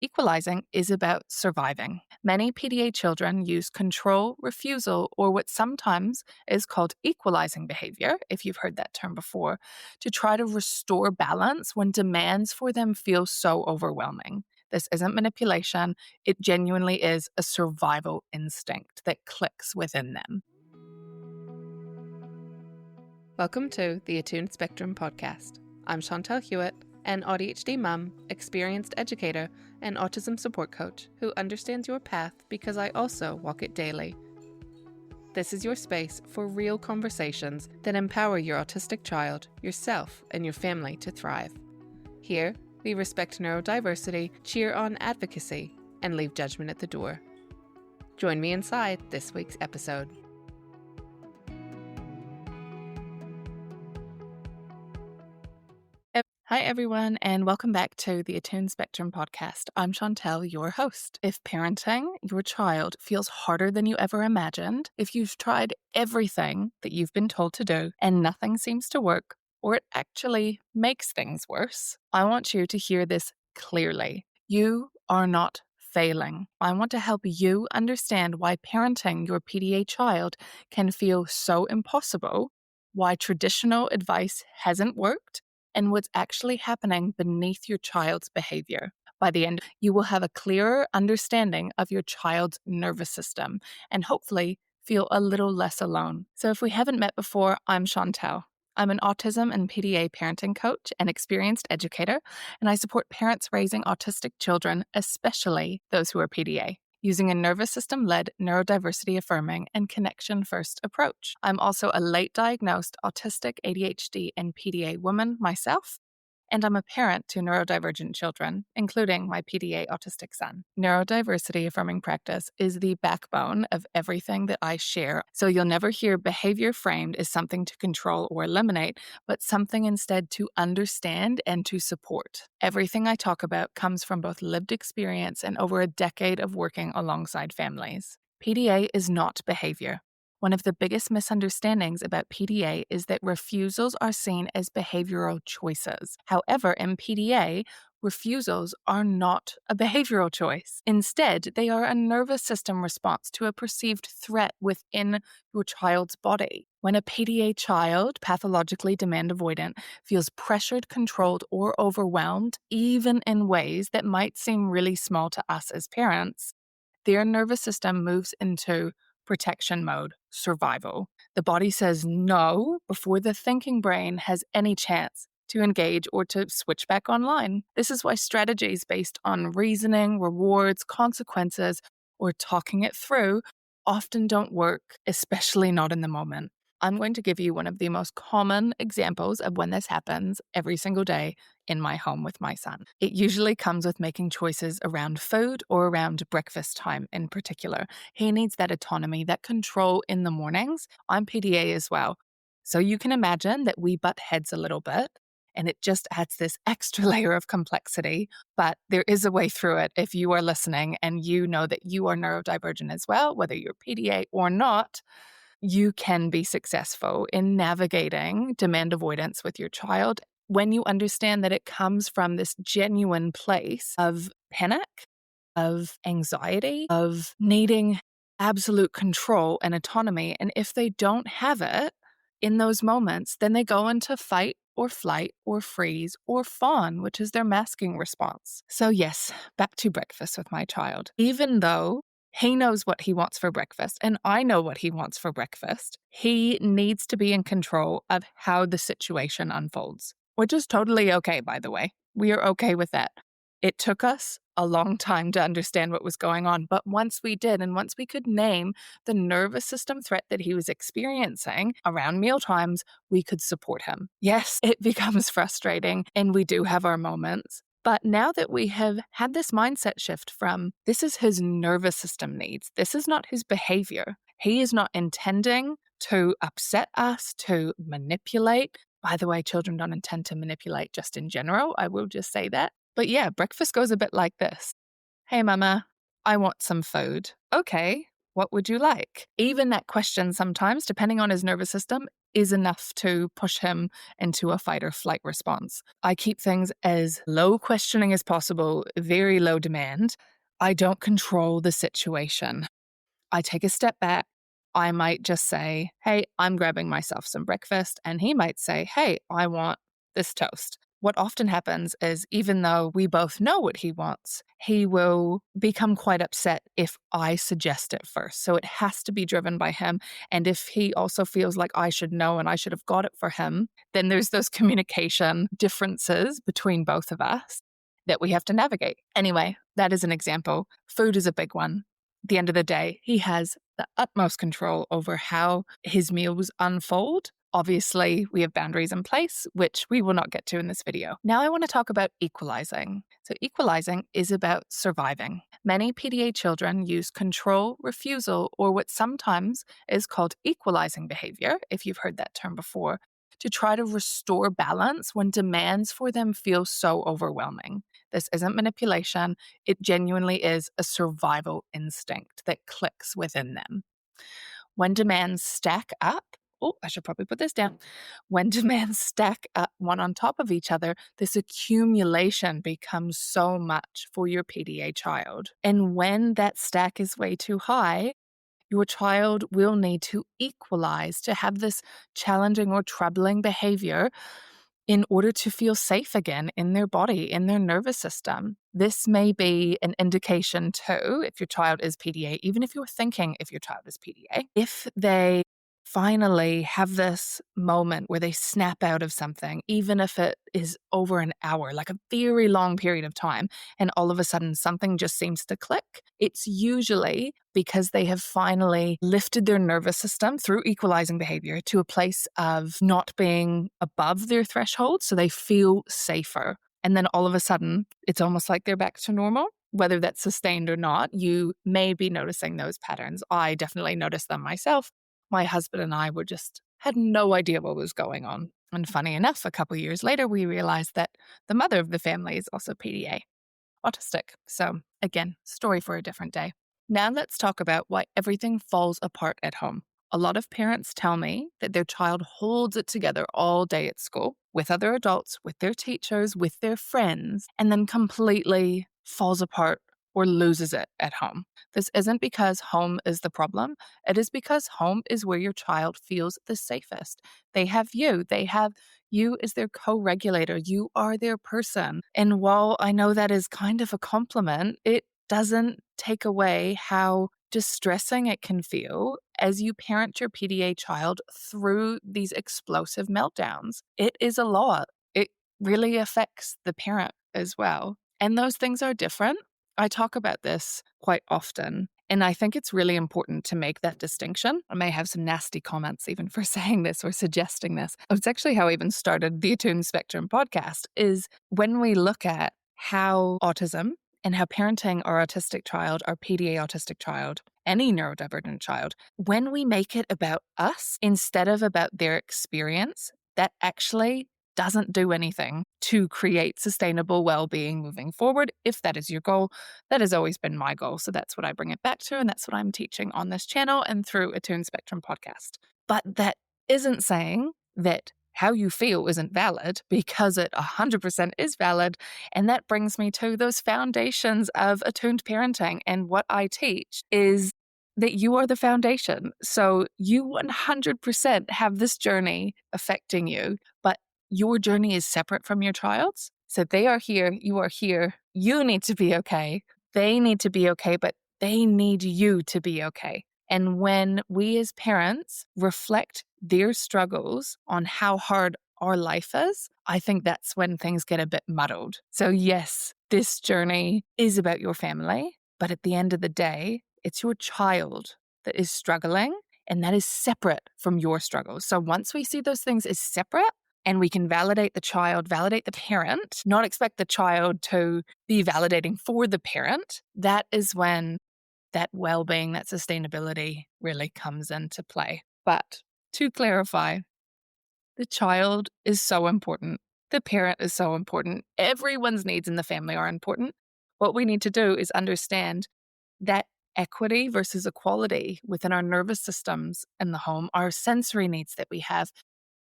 Equalising is about surviving. Many PDA children use control, refusal, or what sometimes is called equalising behaviour, if you've heard that term before, to try to restore balance when demands for them feel so overwhelming. This isn't manipulation, it genuinely is a survival instinct that clicks within them. Welcome to the Attuned Spectrum Podcast. I'm Chantal Hewitt, an ADHD mum, experienced educator, and autism support coach who understands your path because I also walk it daily. This is your space for real conversations that empower your autistic child, yourself, and your family to thrive. Here, we respect neurodiversity, cheer on advocacy, and leave judgment at the door. Join me inside this week's episode. Hi everyone, and welcome back to the Attuned Spectrum Podcast. I'm Chantal, your host. If parenting your child feels harder than you ever imagined, if you've tried everything that you've been told to do and nothing seems to work, or it actually makes things worse, I want you to hear this clearly. You are not failing. I want to help you understand why parenting your PDA child can feel so impossible, why traditional advice hasn't worked, and what's actually happening beneath your child's behavior. By the end, you will have a clearer understanding of your child's nervous system and hopefully feel a little less alone. So if we haven't met before, I'm Chantal. I'm an autism and PDA parenting coach and experienced educator, and I support parents raising autistic children, especially those who are PDA, using a nervous system-led, neurodiversity-affirming, and connection-first approach. I'm also a late-diagnosed autistic, ADHD, and PDA woman myself, and I'm a parent to neurodivergent children, including my PDA autistic son. Neurodiversity-affirming practice is the backbone of everything that I share, so you'll never hear behavior framed as something to control or eliminate, but something instead to understand and to support. Everything I talk about comes from both lived experience and over a decade of working alongside families. PDA is not behavior. One of the biggest misunderstandings about PDA is that refusals are seen as behavioral choices. However, in PDA, refusals are not a behavioral choice. Instead, they are a nervous system response to a perceived threat within your child's body. When a PDA child, pathologically demand avoidant, feels pressured, controlled, or overwhelmed, even in ways that might seem really small to us as parents, their nervous system moves into protection mode, survival. The body says no before the thinking brain has any chance to engage or to switch back online. This is why strategies based on reasoning, rewards, consequences, or talking it through often don't work, especially not in the moment. I'm going to give you one of the most common examples of when this happens every single day in my home with my son. It usually comes with making choices around food or around breakfast time in particular. He needs that autonomy, that control in the mornings. I'm PDA as well. So you can imagine that we butt heads a little bit, and it just adds this extra layer of complexity. But there is a way through it if you are listening and you know that you are neurodivergent as well, whether you're PDA or not. You can be successful in navigating demand avoidance with your child when you understand that it comes from this genuine place of panic, of anxiety, of needing absolute control and autonomy. And if they don't have it in those moments, then they go into fight or flight or freeze or fawn, which is their masking response. So yes, back to breakfast with my child. Even though he knows what he wants for breakfast, and I know what he wants for breakfast, he needs to be in control of how the situation unfolds, which is totally okay, by the way. We are okay with that. It took us a long time to understand what was going on, but once we did, and once we could name the nervous system threat that he was experiencing around mealtimes, we could support him. Yes, it becomes frustrating, and we do have our moments. But now that we have had this mindset shift from this is his nervous system needs, this is not his behavior. He is not intending to upset us, to manipulate. By the way, children don't intend to manipulate just in general. I will just say that. But yeah, breakfast goes a bit like this. Hey, Mama, I want some food. Okay, what would you like? Even that question sometimes, depending on his nervous system, is enough to push him into a fight or flight response. I keep things as low questioning as possible, very low demand. I don't control the situation. I take a step back. I might just say, hey, I'm grabbing myself some breakfast. And he might say, hey, I want this toast. What often happens is, even though we both know what he wants, he will become quite upset if I suggest it first. So it has to be driven by him. And if he also feels like I should know and I should have got it for him, then there's those communication differences between both of us that we have to navigate. Anyway, that is an example. Food is a big one. At the end of the day, he has the utmost control over how his meals unfold. Obviously, we have boundaries in place, which we will not get to in this video. Now I want to talk about equalising. So equalising is about surviving. Many PDA children use control, refusal, or what sometimes is called equalising behaviour, if you've heard that term before, to try to restore balance when demands for them feel so overwhelming. This isn't manipulation. It genuinely is a survival instinct that clicks within them. When demands stack up, I should probably put this down. When demands stack up one on top of each other, this accumulation becomes so much for your PDA child. And when that stack is way too high, your child will need to equalize to have this challenging or troubling behavior in order to feel safe again in their body, in their nervous system. This may be an indication too, if your child is PDA, even if you're thinking if your child is PDA, if they finally have this moment where they snap out of something, even if it is over an hour, like a very long period of time, and all of a sudden something just seems to click, it's usually because they have finally lifted their nervous system through equalizing behavior to a place of not being above their threshold, so they feel safer. And then all of a sudden, it's almost like they're back to normal. Whether that's sustained or not, you may be noticing those patterns. I definitely noticed them myself. My husband and I had no idea what was going on. And funny enough, a couple of years later, we realized that the mother of the family is also PDA, autistic. So again, story for a different day. Now let's talk about why everything falls apart at home. A lot of parents tell me that their child holds it together all day at school, with other adults, with their teachers, with their friends, and then completely falls apart or loses it at home. This isn't because home is the problem. It is because home is where your child feels the safest. They have you as their co-regulator. You are their person. And while I know that is kind of a compliment, it doesn't take away how distressing it can feel as you parent your PDA child through these explosive meltdowns. It is a lot. It really affects the parent as well. And those things are different. I talk about this quite often, and I think it's really important to make that distinction. I may have some nasty comments even for saying this or suggesting this. It's actually how I even started the Attuned Spectrum podcast, is when we look at how autism and how parenting our autistic child, our PDA autistic child, any neurodivergent child, when we make it about us instead of about their experience, that actually doesn't do anything to create sustainable well-being moving forward. If that is your goal, that has always been my goal. So that's what I bring it back to, and that's what I'm teaching on this channel and through Attuned Spectrum Podcast. But that isn't saying that how you feel isn't valid, because it 100% is valid. And that brings me to those foundations of attuned parenting. And what I teach is that you are the foundation. So you 100% have this journey affecting you, but your journey is separate from your child's. So they are here, you are here. You need to be okay. They need to be okay, but they need you to be okay. And when we as parents reflect their struggles on how hard our life is, I think that's when things get a bit muddled. So yes, this journey is about your family, but at the end of the day, it's your child that is struggling, and that is separate from your struggles. So once we see those things as separate, and we can validate the child, validate the parent, not expect the child to be validating for the parent, that is when that well-being, that sustainability really comes into play. But to clarify, the child is so important. The parent is so important. Everyone's needs in the family are important. What we need to do is understand that equity versus equality within our nervous systems in the home, our sensory needs that we have,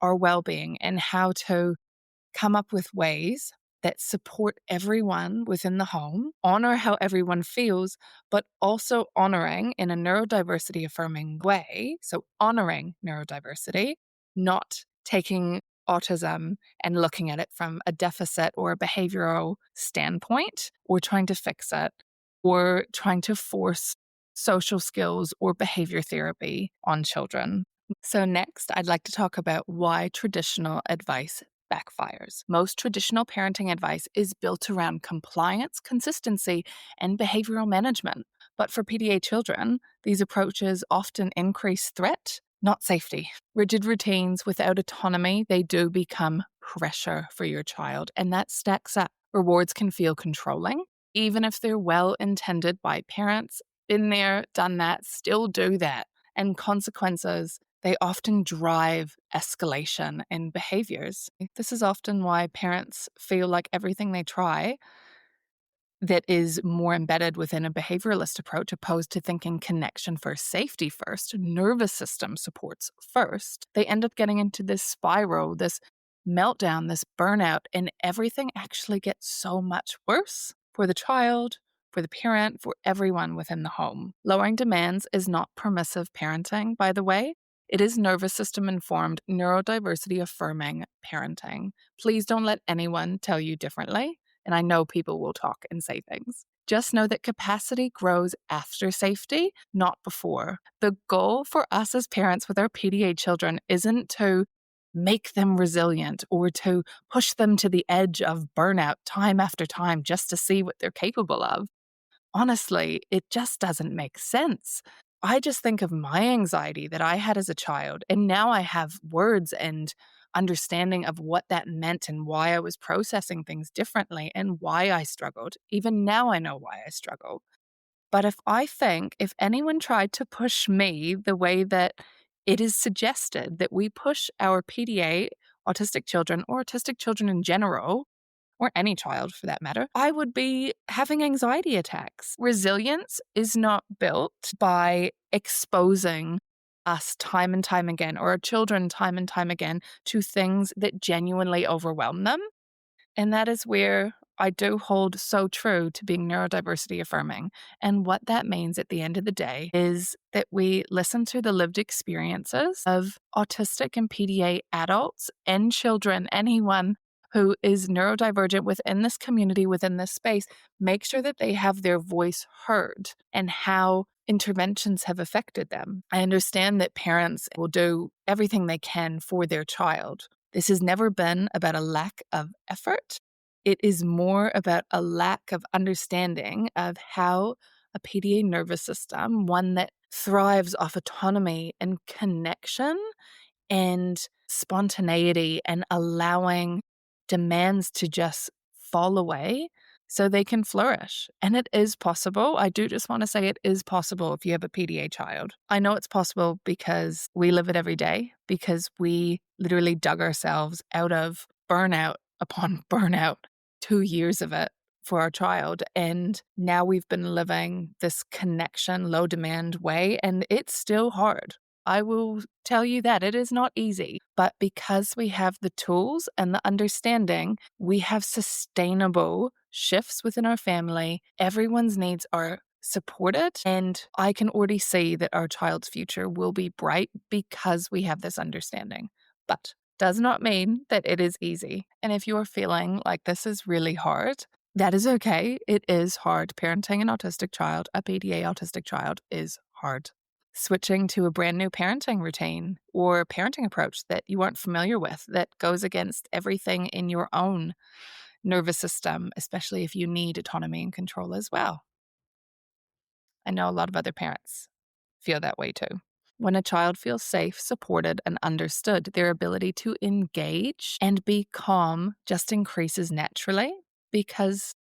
our well-being and how to come up with ways that support everyone within the home, honor how everyone feels, but also honoring in a neurodiversity affirming way. So honoring neurodiversity, not taking autism and looking at it from a deficit or a behavioral standpoint, or trying to fix it, or trying to force social skills or behavior therapy on children. So next, I'd like to talk about why traditional advice backfires. Most traditional parenting advice is built around compliance, consistency, and behavioral management. But for PDA children, these approaches often increase threat, not safety. Rigid routines without autonomy, they do become pressure for your child, and that stacks up. Rewards can feel controlling, even if they're well intended by parents. Been there, done that, still do that. And consequences, they often drive escalation in behaviors. This is often why parents feel like everything they try that is more embedded within a behavioralist approach, opposed to thinking connection first, safety first, nervous system supports first, they end up getting into this spiral, this meltdown, this burnout, and everything actually gets so much worse for the child, for the parent, for everyone within the home. Lowering demands is not permissive parenting, by the way. It is nervous system informed, neurodiversity affirming parenting. Please don't let anyone tell you differently. And I know people will talk and say things. Just know that capacity grows after safety, not before. The goal for us as parents with our PDA children isn't to make them resilient or to push them to the edge of burnout time after time just to see what they're capable of. Honestly, it just doesn't make sense. I just think of my anxiety that I had as a child, and now I have words and understanding of what that meant and why I was processing things differently and why I struggled. Even now I know why I struggle. But if anyone tried to push me the way that it is suggested that we push our PDA autistic children or autistic children in general, or any child for that matter, I would be having anxiety attacks. Resilience is not built by exposing us time and time again, or our children time and time again, to things that genuinely overwhelm them. And that is where I do hold so true to being neurodiversity affirming. And what that means at the end of the day is that we listen to the lived experiences of autistic and PDA adults and children, anyone who is neurodivergent within this community, within this space, make sure that they have their voice heard and how interventions have affected them. I understand that parents will do everything they can for their child. This has never been about a lack of effort. It is more about a lack of understanding of how a PDA nervous system, one that thrives off autonomy and connection and spontaneity and allowing demands to just fall away so they can flourish. And it is possible. I do just want to say it is possible if you have a PDA child. I know it's possible because we live it every day, because we literally dug ourselves out of burnout upon burnout, 2 years of it for our child. And now we've been living this connection, low demand way, and it's still hard. I will tell you that it is not easy, but because we have the tools and the understanding, we have sustainable shifts within our family. Everyone's needs are supported, and I can already see that our child's future will be bright because we have this understanding. But does not mean that it is easy. And if you're feeling like this is really hard, that is okay. It is hard. Parenting an autistic child, a PDA autistic child, is hard. Switching to a brand new parenting routine or parenting approach that you aren't familiar with, that goes against everything in your own nervous system, especially if you need autonomy and control as well. I know a lot of other parents feel that way too. When a child feels safe, supported, and understood, their ability to engage and be calm just increases naturally because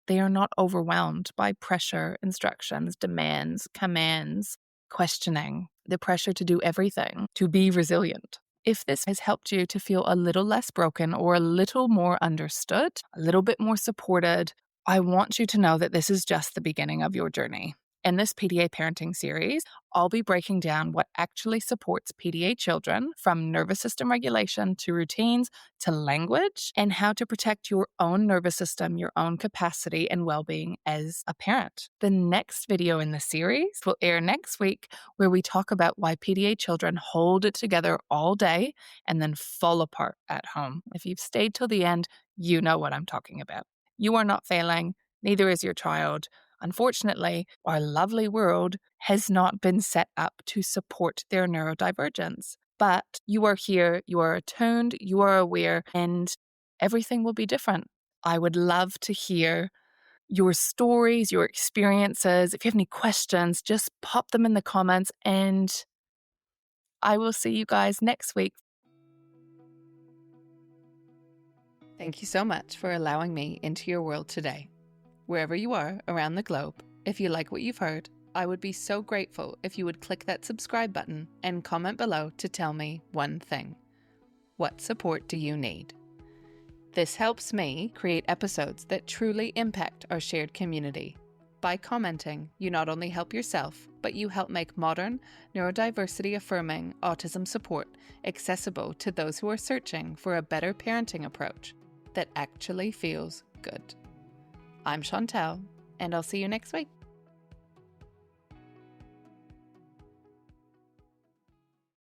they are not overwhelmed by pressure, instructions, demands, commands, questioning, the pressure to do everything, to be resilient. If this has helped you to feel a little less broken or a little more understood, a little bit more supported, I want you to know that this is just the beginning of your journey. In this PDA parenting series, I'll be breaking down what actually supports PDA children, from nervous system regulation to routines to language, and how to protect your own nervous system, your own capacity and well-being as a parent. The next video in the series will air next week, where we talk about why PDA children hold it together all day and then fall apart at home. If you've stayed till the end, you know what I'm talking about. You are not failing, neither is your child. Unfortunately, our lovely world has not been set up to support their neurodivergence. But you are here, you are attuned, you are aware, and everything will be different. I would love to hear your stories, your experiences. If you have any questions, just pop them in the comments, and I will see you guys next week. Thank you so much for allowing me into your world today. Wherever you are around the globe, if you like what you've heard, I would be so grateful if you would click that subscribe button and comment below to tell me one thing. What support do you need? This helps me create episodes that truly impact our shared community. By commenting, you not only help yourself, but you help make modern, neurodiversity-affirming autism support accessible to those who are searching for a better parenting approach that actually feels good. I'm Chantel, and I'll see you next week.